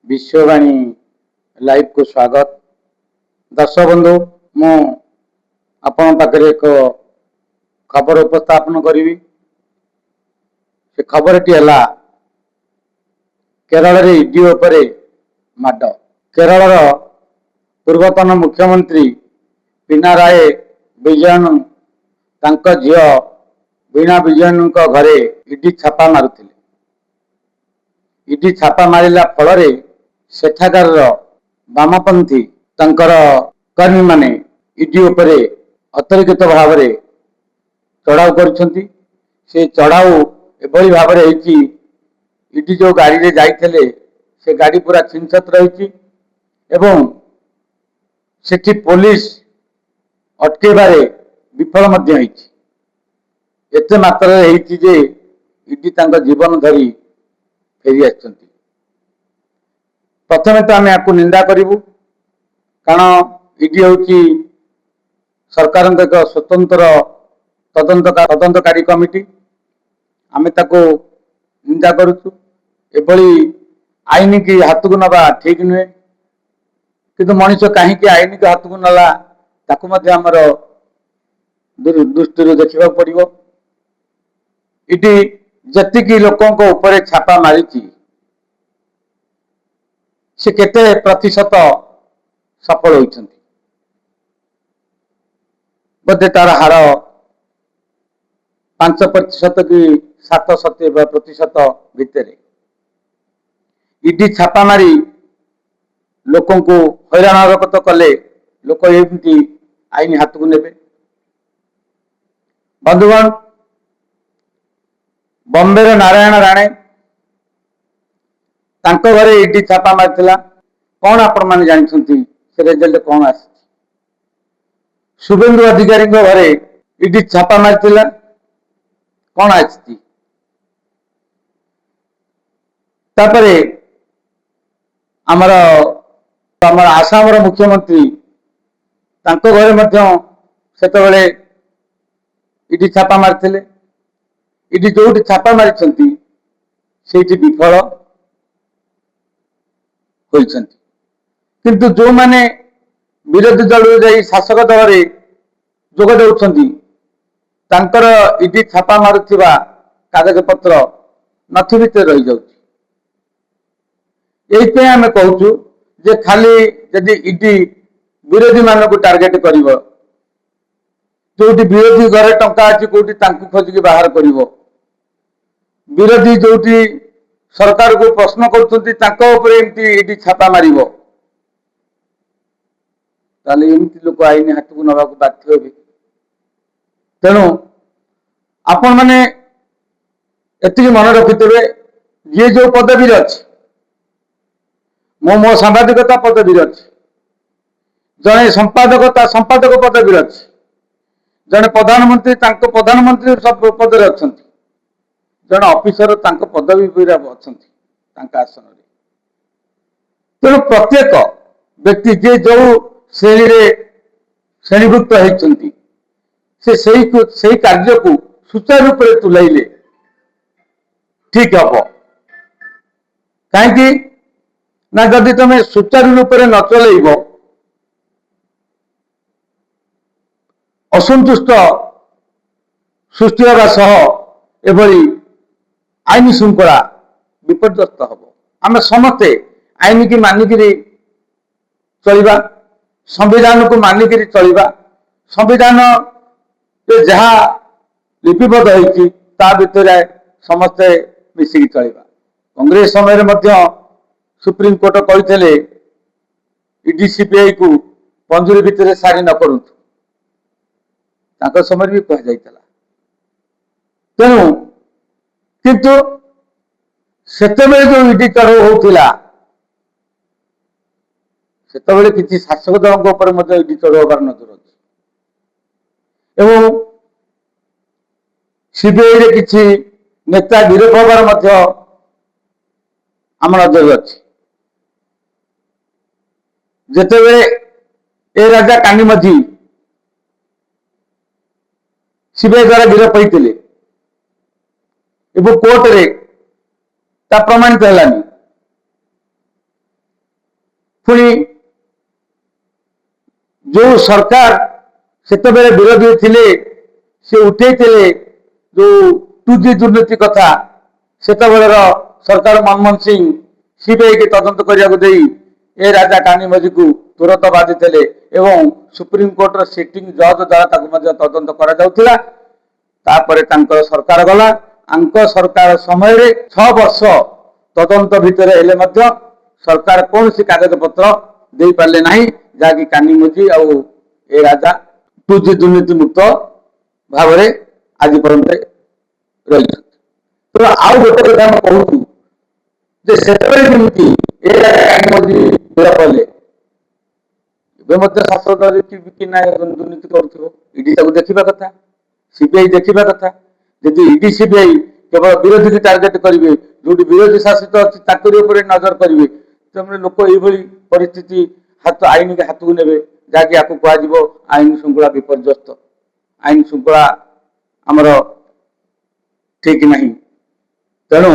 Vishwavani live को स्वागत। दर्शक बंधु मु आपण पाखे एक खबर उपस्थापन करी। से खबर टी है केरल रे ईडी उपरे माड। केरल पूर्वतन मुख्यमंत्री पिनाराय विजयन तांका झियो वीणा विजयन घरे ईडी छापा मारुथिले। ईडी छापा मारिला फल सेठाकार वामपंथी तंकर कर्मी माने ईडी उपरे अतर्कित भाव चढ़ाऊ कर। से चढ़ाऊ एभली भाव ईडी जो गाड़ी रे जाइथिले से गाड़ी पूरा छिनछत रही एवं सेठी पुलिस अटकेबारे विफल मध्य होइछि। एते मात्रा होइछि जे ईडी तांका जीवन धरी फेरी आछंती। प्रथमे तो आम या निंदा करूँ कारण ईडी हूँ सरकार एक स्वतंत्र तदंतकारी कमिटी। आम ताको निंदा करुचु। एभली आईन की हाथ को नवा ठीक नुहे किंतु मनीष कहीं आईन की हाथ को नला ताकू आमर दृष्टि देखा पड़ो। ईडी जतिकी लोकों ऊपर छापा मारी से केते प्रतिशत सफल होइछंती बोधे तार हार 5% कि 7-7% भितर ईडी छापा मारी लोकों को हैरान हरकत कले लोक एमती आईन हाथ को नेबे। बंधुगण बॉम्बे नारायण राणे तांको घरे ईडी छापा मारथिला। कौन आपण माने जानछंती से रिजल्ट कौन आसी? शुभेंदु अधिकारी घरे ईडी छापा मारथिला कौन आसी? तापरे हमर आसाम रो मुख्यमंत्री तांको घरे मध्य सेतबेले ईडी छापा मारथिले। ईडी जोटी छापा मारिछंती सेठी विफल होइछंती। किंतु जो माने विरोधी दल जाई शासक दल रे जोग देउछंती तांकर ईडी छापा मारुथिबा कागज पत्र नथि भितर रही जाउछि। एई पे हमें कहूछु जे खाली यदि ईडी विरोधी मान को टार्गेट करिवो जोटी विरोधी घरे टंका अछि कोटी तांकु खोजिक बाहर करिवो। विरोधी जोटी सरकार को प्रश्न करछंती तांको ऊपर एमती ईडी छापा मारिवो ताले एमती लोक आईन हाथ को नवा को बाध्य होबे। तेणु आपण माने एतिक मन रखिथिबे ये जो पदवी अछि मो सांबादिकता पदवी अछि जने संपादक पदवी अछि जने प्रधानमंत्री तांको प्रधानमंत्री सब पद रे अछंती जन ऑफिसर तांको पदवी पूरा अछंती तांका आसन रे। तेणु प्रत्येक व्यक्ति जे जो श्रेणी रे श्रेणीभुक्त होइछंती से सही कार्य को सुचारू रूप से तुलाइले ठीक हम कहीं ना जदि तुम सुचारू रूप से न चलैब असंतुष्ट सृष्टि होगा सह एभली आईन श्रृंखला विपर्यस्त हम। आम समस्ते आईन की मानिक चलवा संविधान को मानिक चलवा संविधान जहाँ लिपिबद्ध होती भितर समस्ते मिसिकी चलवा। कांग्रेस समय सुप्रीम कोर्ट कहते ईडी सीबीआई को पंजुरी भितर सारी न करूँ समय भी कह तेणु किंतु सेतेबेले जो ईडी चढ़ाऊ होता सेतेबेले किसी शासक दल ईडी चढ़ाऊ हबार नजर अच्छी एवं सीबीआई रे किसी नेता गिरफ हबार आम नजर अच्छी। जेतेबेले ए राजा कानी मझी सीबीआई द्वारा गिरफ होते एवं कोर्ट रे ता प्रमाणित है पुणी जो सरकार सेतबेले विरोधी थिले से उठे जो 2G दुर्नीति कथा सेतबेलर सरकार मनमोहन सिंह सीबीआई के तदंत करने ए राजा कानिमोझी को तुरंत बाधिले एवं सुप्रीम कोर्टर सिटिंग जज द्वारा तदंत कर सरकार गला सरकार समय 6 वर्ष तदंत भितर हेले मध्य सरकार कौन सी कागज पत्र दे पारे ना जहाँकि कानिमोझी आ राजा 2G दुर्नीति मुक्त भाव आज पर्यंत रही। तो आउ गोटे कथा कहूँ से कले शासन कि ना दुर्नीति करडी देखा कथा सीबीआई देखा कथा जदि ईडी सीबीआई केवल विरोधी की टार्गेट करेंगे जो विरोधी शासित अच्छी नजर करेंगे तेज लोक ये परिस्थिति हाथ आईन के हाथ को ने जहाँकि आपको कह आईन श्रृंखला विपर्यस्त आईन श्रृंखला आमर ठीक नहीं तेणु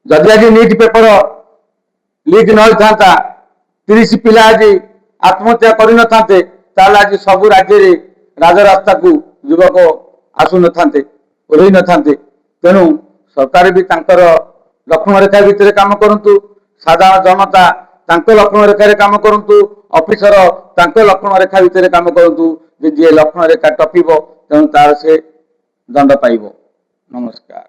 जदि आज नीट पेपर लीक न होता 30 पिला आज आत्महत्या कर आज सब राज्य में राजरास्ता को युवक आसु न ओह्ल न तेणु सरकार भी लक्ष्मण रेखा भितर काम करूँ साधारण जनता लक्ष्मण रेखा काम करूँ ऑफिसर लक्ष्मण रेखा भितर काम करूँ जी लक्ष्मण रेखा टपिब तेणु तार से दंड पाइब। नमस्कार।